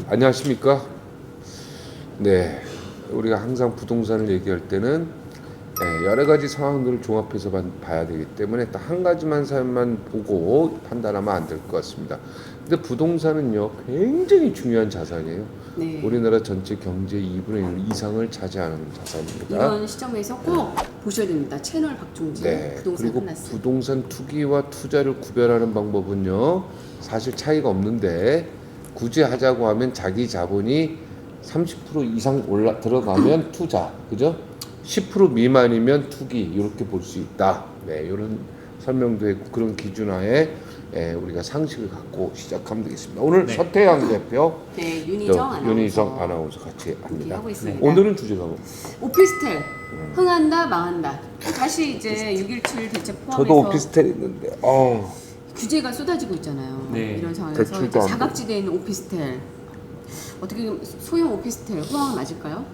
안녕하십니까? 네, 우리가 항상 부동산을 얘기할 때는 여러 가지 상황들을 종합해서 봐야 되기 때문에 딱 한 가지만 사연만 보고 판단하면 안 될 것 같습니다. 근데 부동산은요, 굉장히 중요한 자산이에요. 네. 우리나라 전체 경제 2분의 1 이상을 차지하는 자산입니다. 이런 시점에서 꼭 보셔야 됩니다. 채널 박종진 네, 부동산 그리고 플러스. 부동산 투기와 투자를 구별하는 방법은요, 사실 차이가 없는데 굳이 하자고 하면 자기 자본이 30% 이상 들어가면 투자, 그죠? 10% 미만이면 투기, 이렇게 볼 수 있다. 네, 이런 설명도 했고 그런 기준하에 우리가 상식을 갖고 시작하면 되겠습니다. 오늘 네. 서태양 대표, 네, 또 윤희정 아나운서 같이 합니다. 하고 있습니다. 오늘은 주제가 뭐? 오피스텔 흥한다 망한다. 다시 이제 6.17 대책 포함해서 저도 오피스텔 있는데, 규제가 쏟아지고 있잖아요. 네. 이런 상황에서 대출도 이제 안 사각지대에 있는 오피스텔 어떻게 소형 오피스텔 호황 맞을까요?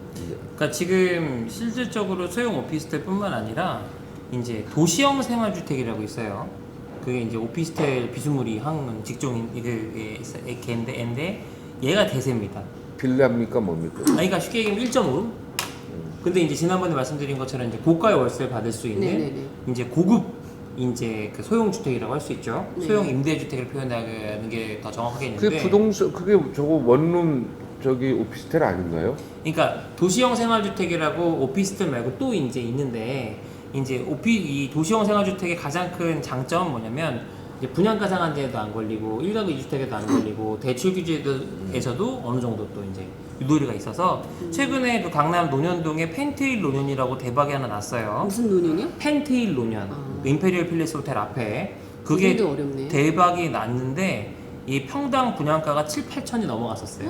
그러니까 지금 실질적으로 소형 오피스텔뿐만 아니라 이제 도시형 생활주택이라고 있어요. 그게 이제 오피스텔 비스무리 한 직종인 걔인데 얘가 대세입니다. 빌라입니까 뭡니까? 그러니까 쉽게 얘기하면 1.5. 근데 이제 지난번에 말씀드린 것처럼 이제 고가의 월세를 받을 수 있는 네네네. 이제 고급 이제 그 소형 주택이라고 할 수 있죠. 네. 소형 임대주택을 표현하는 게 더 정확하겠는데. 그게 부동산, 그게 저거 원룸 저기 오피스텔 아닌가요? 그러니까 도시형 생활주택이라고 오피스텔 말고 또 이제 있는데 이제 이 도시형 생활주택의 가장 큰 장점은 뭐냐면 이제 분양가 상한제에도 안 걸리고 1가구 2주택에도 안 걸리고 대출 규제에서도 어느 정도 또 이제 유도리가 있어서 최근에 그 강남 논현동에 펜트힐 논현이라고 대박이 하나 났어요. 무슨 논이요? 펜트힐 논현 그 임페리얼 필리스 호텔 앞에 그게 이름도 어렵네. 대박이 났는데 이 평당 분양가가 7, 8천이 넘어갔었어요.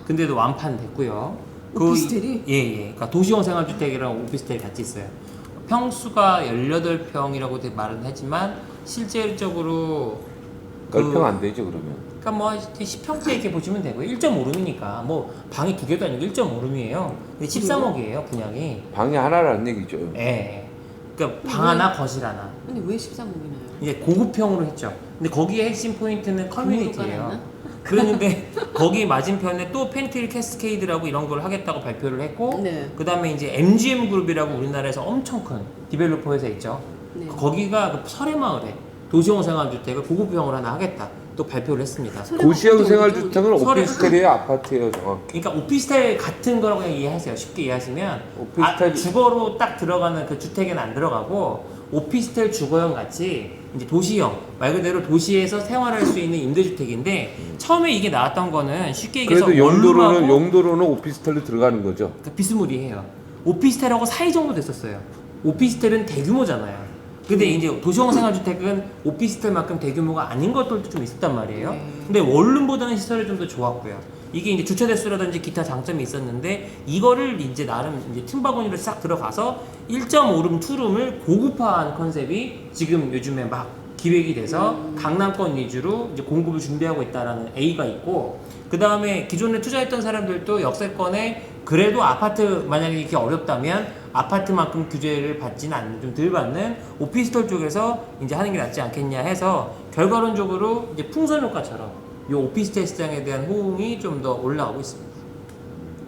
근데도 완판됐고요. 오피스텔이? 예. 그러니까 도시형 생활주택이랑 오피스텔이 같이 있어요. 평수가 18평이라고 말은 하지만 실질적으로 넓평 안 되죠 그러면? 그러니까 뭐 10평대 이렇게 보시면 되고요. 1.5룸이니까 뭐 방이 두 개도 아니고 1.5룸이에요. 근데 13억이에요 분양이. 방이 하나라는 얘기죠. 예. 그러니까 방 하나 거실 하나. 근데 왜 13억이나요? 이제 고급형으로 했죠. 근데 거기에 핵심 포인트는 커뮤니티예요. 그런데 거기 맞은편에 또 펜트힐 캐스케이드라고 이런 걸 하겠다고 발표를 했고, 네. 그 다음에 이제 MGM 그룹이라고 우리나라에서 엄청 큰 디벨로퍼 회사 있죠. 네. 거기가 그 설해마을에 도시형 생활주택을 고급형으로 하나 하겠다 또 발표를 했습니다. 도시형 생활주택은 서래- 오피스텔이에요, 아파트예요, 정확히? 그러니까 오피스텔 같은 거라고 그냥 이해하세요. 쉽게 이해하시면 오피스텔- 주거로 딱 들어가는 그 주택에는 안 들어가고 오피스텔 주거형 같이 이제 도시형 말 그대로 도시에서 생활할 수 있는 임대주택인데 처음에 이게 나왔던 거는 쉽게 얘기해서 그래도 원룸하고 용도로는 오피스텔로 들어가는 거죠. 그러니까 비스무리해요. 오피스텔하고 사이 정도 됐었어요. 오피스텔은 대규모잖아요. 근데 이제 도시형 생활주택은 오피스텔만큼 대규모가 아닌 것들도 좀 있었단 말이에요. 네. 근데 원룸보다는 시설이 좀 더 좋았고요. 이게 이제 주차 대수라든지 기타 장점이 있었는데 이거를 이제 나름 이제 틈바구니로 싹 들어가서 1.5룸, 2룸을 고급화한 컨셉이 지금 요즘에 막 기획이 돼서 강남권 위주로 이제 공급을 준비하고 있다라는 A가 있고 그 다음에 기존에 투자했던 사람들도 역세권에 그래도 아파트 만약에 이렇게 어렵다면 아파트만큼 규제를 받지는 않는 좀 덜 받는 오피스텔 쪽에서 이제 하는 게 낫지 않겠냐 해서 결과론적으로 이제 풍선 효과처럼 이 오피스텔 시장에 대한 호응이 좀 더 올라가고 있습니다.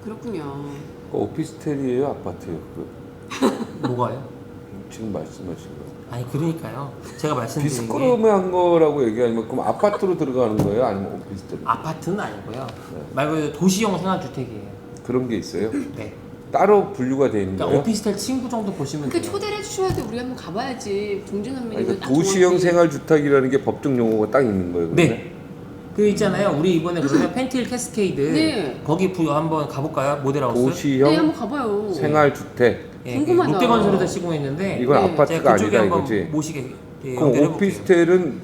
그렇군요. 그 오피스텔이에요, 아파트예요? 뭐가요? 지금 말씀하신 거. 아니 그러니까요. 제가 말씀드린 게 비스코름한 거라고 얘기하면 그럼 아파트로 들어가는 거예요, 아니면 오피스텔? 아파트는 아니고요. 말 그대로 도시형 생활주택이에요. 그런 게 있어요? 네. 따로 분류가 돼 있는 그러니까 거예요? 오피스텔 친구 정도 보시면 그 돼요. 초대를 해주셔야 돼. 우리 한번 가봐야지. 종진 아니, 선배님은 그러니까 도시형 생활주택이라는 게 법적 용어가 딱 있는 거예요, 그러면? 네. 그 있잖아요. 우리 이번에 그러면 펜트힐 캐스케이드 네. 거기 한번 가볼까요? 모델하우스. 도시형 네, 한번 가봐요. 생활주택. 예, 궁금하다. 롯데건설에서 시공했는데 이건 네. 아파트가 제가 그쪽에 아니다 한번 이거지? 모시게 그럼 연결해 볼게요. 오피스텔은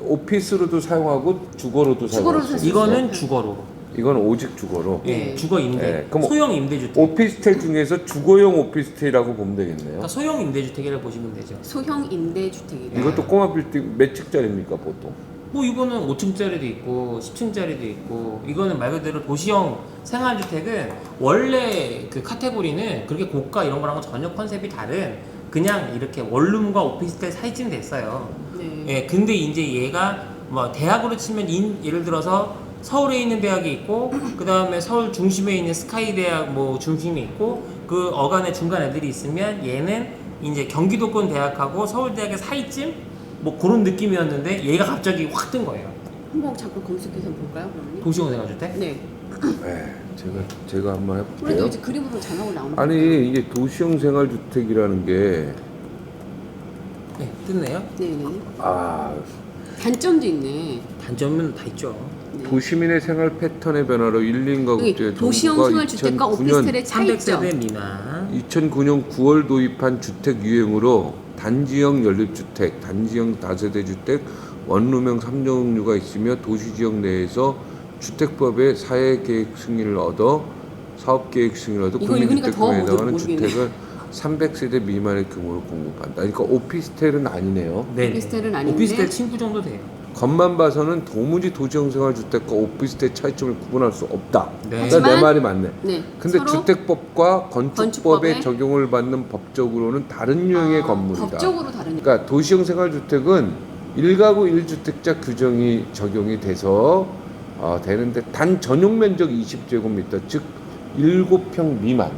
오피스로도 사용하고 주거로도 주거로 사용할 수 살 있어요? 수 이거는 주거로. 이건 오직 주거로. 예, 네. 주거 임대. 네, 그럼 소형 임대주택. 오피스텔 중에서 주거용 오피스텔이라고 보면 되겠네요. 그러니까 소형 임대주택이라고 보시면 되죠. 소형 임대주택이래. 이것도 꼬마 빌딩 몇 층짜리입니까 보통? 뭐 이거는 5층짜리도 있고 10층짜리도 있고 이거는 말 그대로 도시형 생활주택은 원래 그 카테고리는 그렇게 고가 이런 거랑은 전혀 컨셉이 다른 그냥 이렇게 원룸과 오피스텔 사이쯤 됐어요. 네. 예, 근데 이제 얘가 뭐 대학으로 치면 예를 들어서 서울에 있는 대학이 있고 그 다음에 서울 중심에 있는 스카이 대학 뭐 중심이 있고 그 어간에 중간 애들이 있으면 얘는 이제 경기도권 대학하고 서울대학의 사이쯤 뭐 그런 느낌이었는데 얘가 갑자기 확 뜬 거예요. 한번 잠깐 검색해서 볼까요, 그러면? 도시공생활주택? 네. 네, 제가 한번 그래도 해볼게요. 이제 그림으로 자막을 나오는 아니 이게 도시형 생활주택이라는 게 네, 뜯네요. 네네. 아, 단점도 있네. 단점은 다 있죠. 네. 도시민의 생활 패턴의 변화로 1인 가구제 여기 도시형 정부가 생활주택과 2009년 오피스텔의 차이점. 300세대 미만. 2009년 9월 도입한 주택 유행으로 단지형 연립주택, 단지형 다세대 주택, 원룸형 3종류가 있으며 도시지역 내에서 주택법의 사회계획 승인을 얻어 사업계획 승인을 얻어 이거 읽으니까 더 국민주택금에 해당하는 모르겠네. 주택을 300세대 미만의 규모로 공급한다. 그러니까 오피스텔은 아니네요. 네. 오피스텔은 아닌데. 오피스텔 친구 정도 돼요. 겉만 봐서는 도무지 도시형 생활주택과 오피스텔 차이점을 구분할 수 없다. 네. 그러니까 내 하지만- 말이 맞네. 네. 근데 서로 주택법과 건축법에 건축법에 적용을 받는 법적으로는 다른 유형의 건물이다. 법적으로 다른. 그러니까 도시형 생활주택은 1가구 1주택자 규정이 적용이 돼서 되는데 단 전용 면적 20제곱미터 즉 7평 미만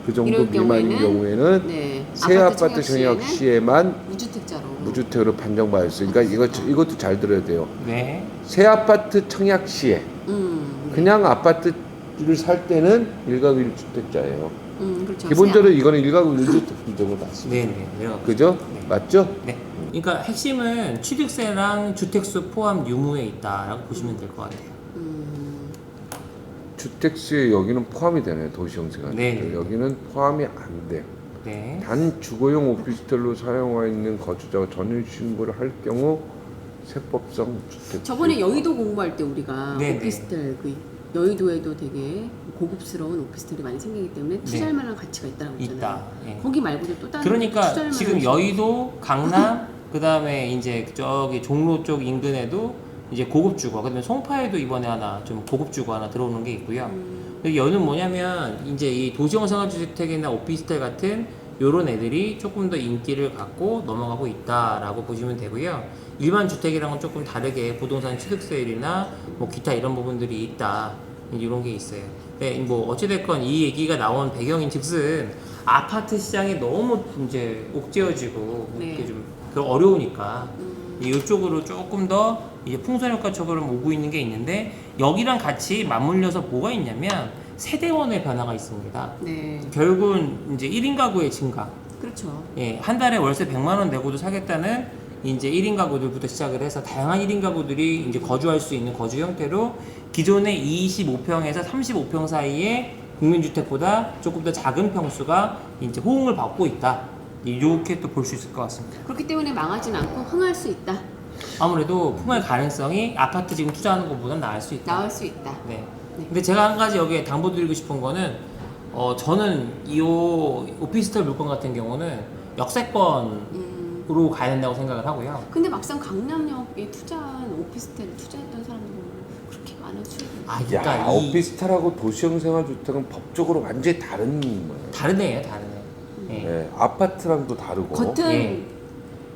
그 정도 이럴 미만인 경우에는 네. 새 아파트 청약 시에만 무주택자로. 무주택으로 판정받을 수 있으니까 이것도 잘 들어야 돼요. 네. 새 아파트 청약 시에 그냥 아파트를 살 때는 1가구 1주택자예요. 그렇죠. 기본적으로 이거는 1가구 1주택 규정을 받습니다. 네, 네. 내려가. 그죠? 네. 맞죠? 네. 그러니까 핵심은 취득세랑 주택수 포함 유무에 있다라고 보시면 될 것 같아요. 주택수에 여기는 포함이 되네요. 도시형 생활. 네. 여기는 포함이 안 돼요. 네. 단 주거용 오피스텔로 사용하고 있는 거주자가 전입 신고를 할 경우 세법상 주택. 저번에 여의도 공부할 때 우리가 네, 오피스텔 그 여의도에도 되게 고급스러운 오피스텔이 많이 생기기 때문에 투자할 만한 가치가 있다고 했잖아요. 있다. 예. 거기 말고도 또 다른 그러니까 투자할 지금 만한 여의도, 강남, 그 다음에 이제 저기 종로 쪽 인근에도 이제 고급 주거, 그다음에 송파에도 이번에 하나 좀 고급 주거 하나 들어오는 게 있고요. 근데 여는 뭐냐면 이제 이 도시형 생활주택이나 오피스텔 같은 요런 애들이 조금 더 인기를 갖고 넘어가고 있다라고 보시면 되고요. 일반 주택이랑은 조금 다르게 부동산 취득세율이나 뭐 기타 이런 부분들이 있다. 이런 게 있어요. 네, 뭐 어찌됐건 이 얘기가 나온 배경인즉슨 아파트 시장이 너무 이제 옥죄어지고 네. 이렇게 좀 어려우니까 이쪽으로 조금 더 이제 풍선효과 쪽으로 오고 있는 게 있는데 여기랑 같이 맞물려서 뭐가 있냐면 세대원의 변화가 있습니다. 네, 결국은 이제 1인 가구의 증가. 그렇죠. 예, 한 달에 월세 100만 원 내고도 사겠다는 이제 1인 가구들부터 시작을 해서 다양한 1인 가구들이 이제 거주할 수 있는 거주 형태로 기존의 25평에서 35평 사이의 국민주택보다 조금 더 작은 평수가 이제 호응을 받고 있다. 이렇게 또 볼 수 있을 것 같습니다. 그렇기 때문에 망하진 않고 흥할 수 있다. 아무래도 풍할 가능성이 아파트 지금 투자하는 것보다는 나을 수 있다. 나올 수 있다. 네. 네. 근데 제가 한 가지 여기에 당부드리고 싶은 거는 저는 이 오피스텔 물건 같은 경우는 역세권으로 가야 된다고 생각을 하고요. 근데 막상 강남역에 투자한 오피스텔에 투자했던 사람들은 그렇게 많은 수익이 아, 야, 그러니까 이 오피스텔하고 도시형 생활주택은 법적으로 완전히 다른 거예요. 다르네요, 다르네. 예. 네, 아파트랑도 다르고 겉은 예.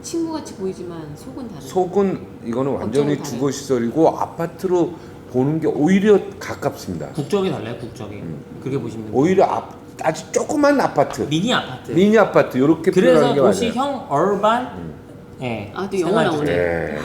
친구같이 보이지만 속은 다르다. 속은 이거는 완전히 법적으로 주거 시설이고 아파트로 보는 게 오히려 가깝습니다. 국적이 달라요, 국적이. 그렇게 보시면 됩니다. 오히려 아주 조그만 아파트, 미니 아파트. 미니 아파트 이렇게 그래서 표현하는 게 맞아요. 도시형 얼반, 예. 아, 또 영어 생활주택. 나오네. 네.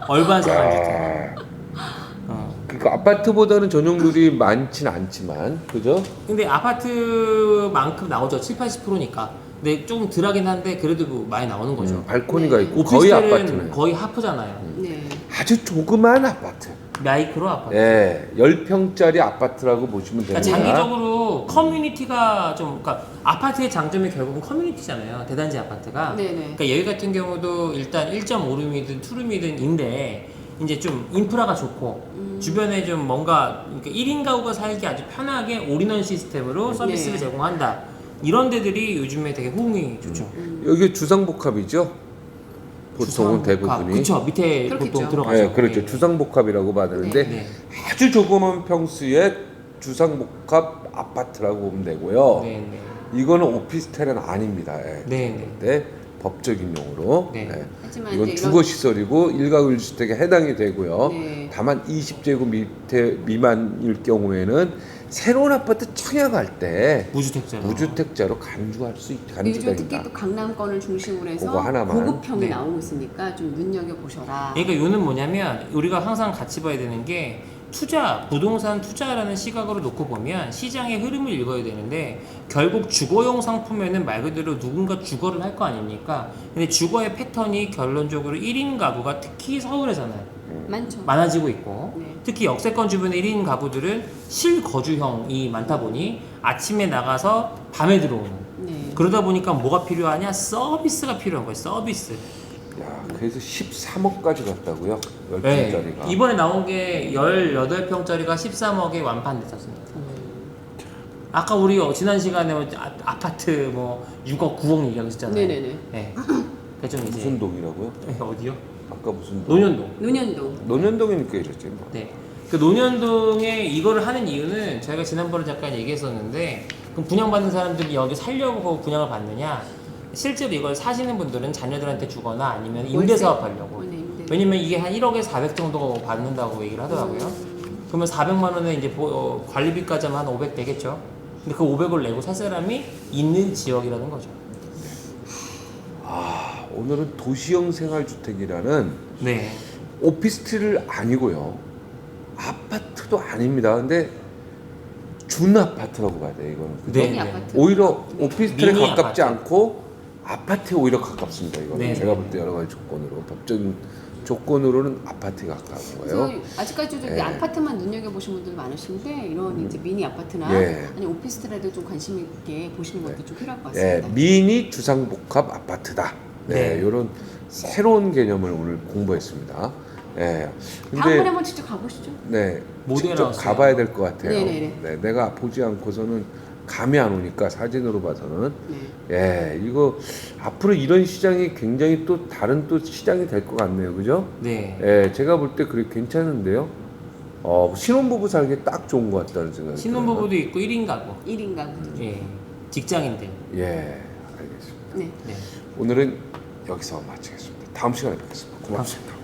얼반 생활주택. 아, 어. 그러니까 아파트보다는 전용률이 많진 않지만, 그죠? 근데 아파트만큼 나오죠. 7, 80%니까. 근데 조금 덜하긴 한데 그래도 뭐 많이 나오는 거죠. 발코니가 네. 있고 거의 오피스텔은 아파트네. 거의 하프잖아요. 네. 아주 조그만 아파트. 마이크로 아파트. 예, 10평짜리 아파트라고 보시면 됩니다. 그러니까 장기적으로 커뮤니티가 좀, 그러니까 아파트의 장점이 결국은 커뮤니티잖아요. 대단지 아파트가. 네네. 그러니까 여기 같은 경우도 일단 1.5룸이든 2룸이든인데 이제 좀 인프라가 좋고 주변에 좀 뭔가 그러니까 1인 가구가 살기 아주 편하게 올인원 시스템으로 서비스를 네. 제공한다. 이런 데들이 요즘에 되게 호응이 좋죠. 여기 주상복합이죠? 보통은 대부분이. 그렇죠. 밑에 그렇겠죠. 보통 들어가죠. 네, 그렇죠. 예. 주상복합이라고 받는데 네. 아주 조그만 평수의 주상복합 아파트라고 보면 되고요. 네, 네. 이거는 오피스텔은 아닙니다. 예. 네, 네. 근데 법적인 용어로. 네. 네. 하지만 이건 이제 주거 시설이고 일가구 1주택에 해당이 되고요. 네. 다만 20제곱 미만일 경우에는 새로운 아파트 청약할 때 무주택자로. 무주택자로 간주할 수 간주가 요즘 특히 있다. 또 강남권을 중심으로 해서 그거 하나만. 고급형이 네. 나오고 있으니까 좀 눈여겨 보셔라. 그러니까 요는 뭐냐면 우리가 항상 같이 봐야 되는 게 투자, 부동산 투자라는 시각으로 놓고 보면 시장의 흐름을 읽어야 되는데 결국 주거용 상품에는 말 그대로 누군가 주거를 할 거 아닙니까? 근데 주거의 패턴이 결론적으로 1인 가구가 특히 서울에서는 많죠. 많아지고 있고 네. 특히 역세권 주변의 1인 가구들은 실거주형이 많다 보니 아침에 나가서 밤에 들어오는 네. 그러다 보니까 뭐가 필요하냐? 서비스가 필요한 거예요. 서비스. 야, 그래서 13억까지 갔다고요? 네. 10평짜리가. 이번에 나온 게 18평짜리가 13억에 완판됐었습니다. 아까 우리 지난 시간에 뭐 아파트 뭐 6억, 9억 얘기하셨잖아요. 네네네. 네. 그좀 이제 무슨 동이라고요? 네, 어디요? 아까 무슨 동? 논현동. 논현동. 논현동이니까 이랬지 뭐. 네. 그 논현동에 이거를 하는 이유는 저희가 지난번에 잠깐 얘기했었는데 그럼 분양받는 사람들이 여기 살려고 분양을 받느냐? 실제로 이걸 사시는 분들은 자녀들한테 주거나 아니면 임대 사업하려고. 네, 임대. 왜냐면 이게 한 1억에 400 정도 받는다고 얘기를 하더라고요. 그러면 400만 원에 이제 관리비까지 하면 한 500 되겠죠. 근데 그 500을 내고 살 사람이 있는 지역이라는 거죠. 아, 오늘은 도시형 생활주택이라는 네. 오피스텔 아니고요. 아파트도 아닙니다. 근데 준 아파트라고 봐야 돼 이거는. 그죠? 네. 미니 아파트. 오히려 오피스텔에 미니 가깝지 아파트. 않고 아파트에 오히려 가깝습니다. 이거는 네. 제가 볼 때 여러 가지 조건으로 법적인 조건으로는 아파트에 가까운 거예요. 그래서 아직까지도 예. 아파트만 눈여겨 보신 분들 많으신데 이런 이제 미니 아파트나 예. 아니 오피스텔에도 좀 관심 있게 보시는 것도 좀 필요할 것 예, 같습니다. 미니 주상복합 아파트다. 네, 네. 이런 새로운 개념을 오늘 공부했습니다. 예. 다음번에 한번 직접 가보시죠. 네, 모델 직접 하우스요. 가봐야 될 것 같아요. 네네네. 네, 내가 보지 않고서는 감이 안 오니까 사진으로 봐서는 네. 예, 이거 앞으로 이런 시장이 굉장히 또 다른 또 시장이 될 것 같네요, 그죠? 네. 예, 제가 볼 때 그래 괜찮은데요. 신혼부부 살기 딱 좋은 것 같다는 생각이 신혼부부도 있고 1인 가구. 1인 가구들. 예. 직장인들. 들어요. 예, 알겠습니다. 네. 네. 오늘은 여기서 마치겠습니다. 다음 시간에 뵙겠습니다. 고맙습니다.